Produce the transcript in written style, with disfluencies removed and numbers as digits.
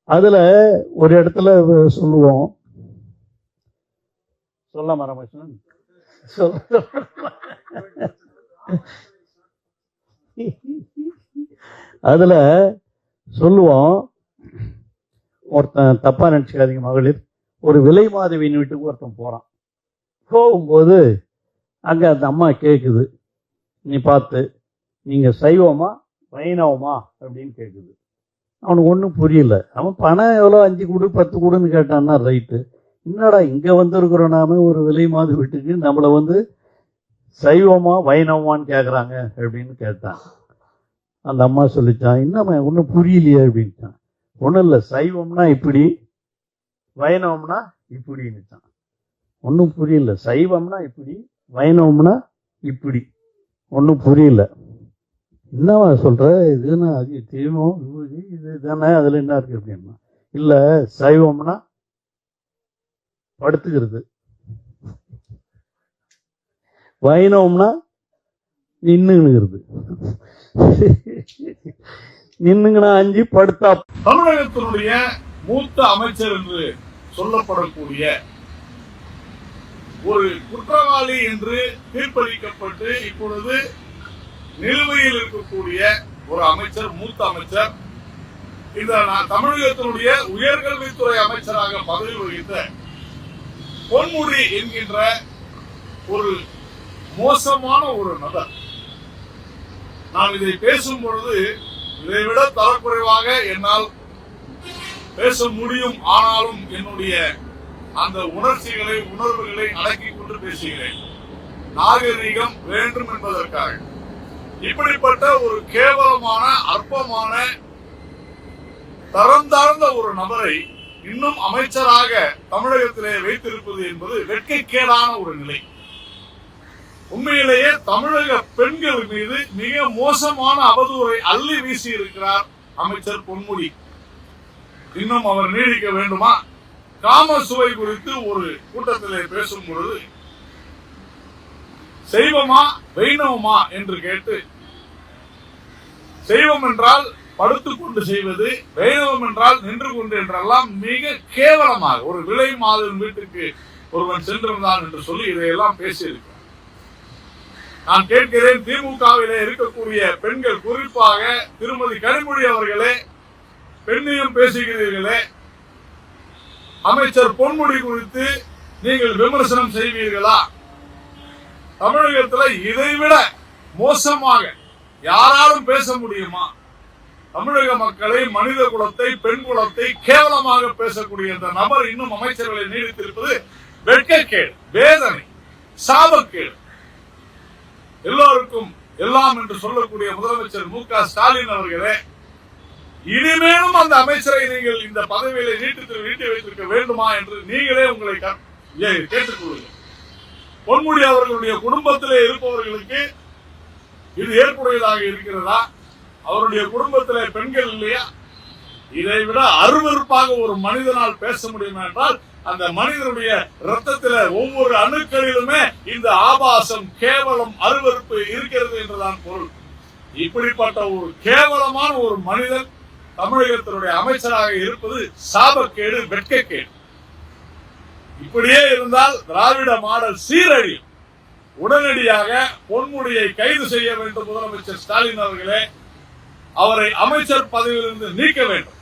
அதுல ஒரு இடத்துல சொல்லுவோம், சொல்லாம ரமேஷன் அதுல சொல்லுவோம், ஒருத்தன் தப்பா நினைச்சுக்காதீங்க மகளிர், ஒரு விலை மாதவியின் வீட்டுக்கு ஒருத்தன் போறான். போகும்போது அங்க அந்த அம்மா கேக்குது, நீ பார்த்து நீங்க சைவமா வைணவமா அப்படின்னு கேக்குது. அவனுக்கு ஒன்றும் புரியல. அவன் பணம் எவ்வளோ 5 கொடு 10 கொடுன்னு கேட்டான்னா ரைட்டு. என்னடா இங்க வந்திருக்கிறோம் நாம ஒரு விலை மாத வீட்டுக்கு, நம்மளை சைவமா வைணவமான்னு கேட்குறாங்க அப்படின்னு கேட்டான். அந்த அம்மா சொல்லிச்சான், இன்னும் ஒன்றும் புரியலையே அப்படின்ட்டான். ஒன்றும் இல்லை, சைவம்னா இப்படி வைணவம்னா இப்படின்னுச்சான். ஒன்றும் புரியல. சைவம்னா இப்படி வைணவம்னா இப்படி, ஒன்றும் புரியல. என்னவா சொல்ற, இதுன்னா அது தீபம் இது தானே, அதுல என்ன இருக்கு அப்படின்னா, இல்ல சைவம்னா படுத்துக்கிறது, வைணவம்னா நின்னுங்கிறது. நின்னுங்கனா 5 படுத்தா. தமிழகத்தினுடைய மூத்த அமைச்சர் என்று சொல்லப்படக்கூடிய ஒரு குற்றவாளி என்று தீர்ப்பளிக்கப்பட்டு இப்பொழுது நிலுவையில் இருக்கக்கூடிய ஒரு அமைச்சர், மூத்த அமைச்சர், இந்த தமிழகத்தினுடைய உயர்கல்வித்துறை அமைச்சராக பதவி வகித்த பொன்முடி என்கின்ற ஒரு மோசமான ஒரு நபர். நான் இதை பேசும் பொழுது இதைவிட தரக்குறைவாக என்னால் பேச முடியும். ஆனாலும் என்னுடைய அந்த உணர்ச்சிகளை, உணர்வுகளை அடக்கிக் கொண்டு பேசுகிறேன். நாகரீகம் வேண்டும் என்பதற்காக இப்படிப்பட்ட ஒரு கேவலமான, அற்பமான, தரம் தாழ்ந்த ஒரு நபரை இன்னும் அமைச்சராக தமிழகத்திலே வைத்திருப்பது என்பது வெட்கக்கேடான ஒரு நிலை. உண்மையிலேயே தமிழக பெண்கள் மீது மிக மோசமான அவதூறை அள்ளி வீசி இருக்கிறார் அமைச்சர் பொன்முடி. இன்னும் அவர் நீடிக்க வேண்டுமா? காம சுவை குறித்து ஒரு கூட்டத்திலே பேசும் பொழுது செய்வமா வைணவமா என்று கேட்டு, செய்வம் என்றால் படுத்துக்கொண்டு செய்வது, வைணவம் என்றால் நின்று கொண்டு என்றெல்லாம் மிக கேவலமாக ஒரு விலை மாதவின் வீட்டுக்கு ஒருவன் சென்றிருந்தான் என்று சொல்லி இதையெல்லாம் பேசியிருக்கிறார். நான் கேட்கிறேன், திமுகவிலே இருக்கக்கூடிய பெண்கள், குறிப்பாக திருமதி கனிமொழி அவர்களே, பெண்ணையும் பேசுகிறீர்களே, அமைச்சர் பொன்முடி குறித்து நீங்கள் விமர்சனம் செய்வீர்களா? தமிழகத்தில் இதைவிட மோசமாக யாராலும் பேச முடியுமா? தமிழக மக்களை, மனித குலத்தை, பெண் குலத்தை கேவலமாக பேசக்கூடிய இந்த நபர் இன்னும் அமைச்சர்களை நீடித்திருப்பது வெட்கக்கேடு, வேதனை, சாபக்கேடு. எல்லோருக்கும் எல்லாம் என்று சொல்லக்கூடிய முதலமைச்சர் மு.க. ஸ்டாலின் அவர்களே, இனிமேலும் அந்த அமைச்சரை நீங்கள் இந்த பதவியிலே நீட்டி வைத்திருக்க வேண்டுமா என்று நீங்களே உங்களை கேட்டுக்கொள்ளுங்கள். பொன்முடி அவர்களுடைய குடும்பத்திலே இருப்பவர்களுக்கு இது ஏற்புடையதாக இருக்கிறதா? அவருடைய குடும்பத்திலே பெண்கள் இல்லையா? இதைவிட அருவருப்பாக ஒரு மனிதனால் பேச முடியும் என்றால் அந்த மனிதனுடைய ரத்தத்தில ஒவ்வொரு அணுக்களிலுமே இந்த ஆபாசம், கேவலம், அருவருப்பு இருக்கிறது என்றுதான் பொருள். இப்படிப்பட்ட ஒரு கேவலமான ஒரு மனிதன் தமிழகத்தினுடைய அமைச்சராக இருப்பது சாபக்கேடு, வெட்கக்கேடு. இப்படியே இருந்தால் திராவிட மாடல் சீரழியும். உடனடியாக பொன்முடியை கைது செய்ய வேண்டும் முதலமைச்சர் ஸ்டாலின் அவர்களே. அவரை அமைச்சர் பதவியிலிருந்து நீக்க வேண்டும்.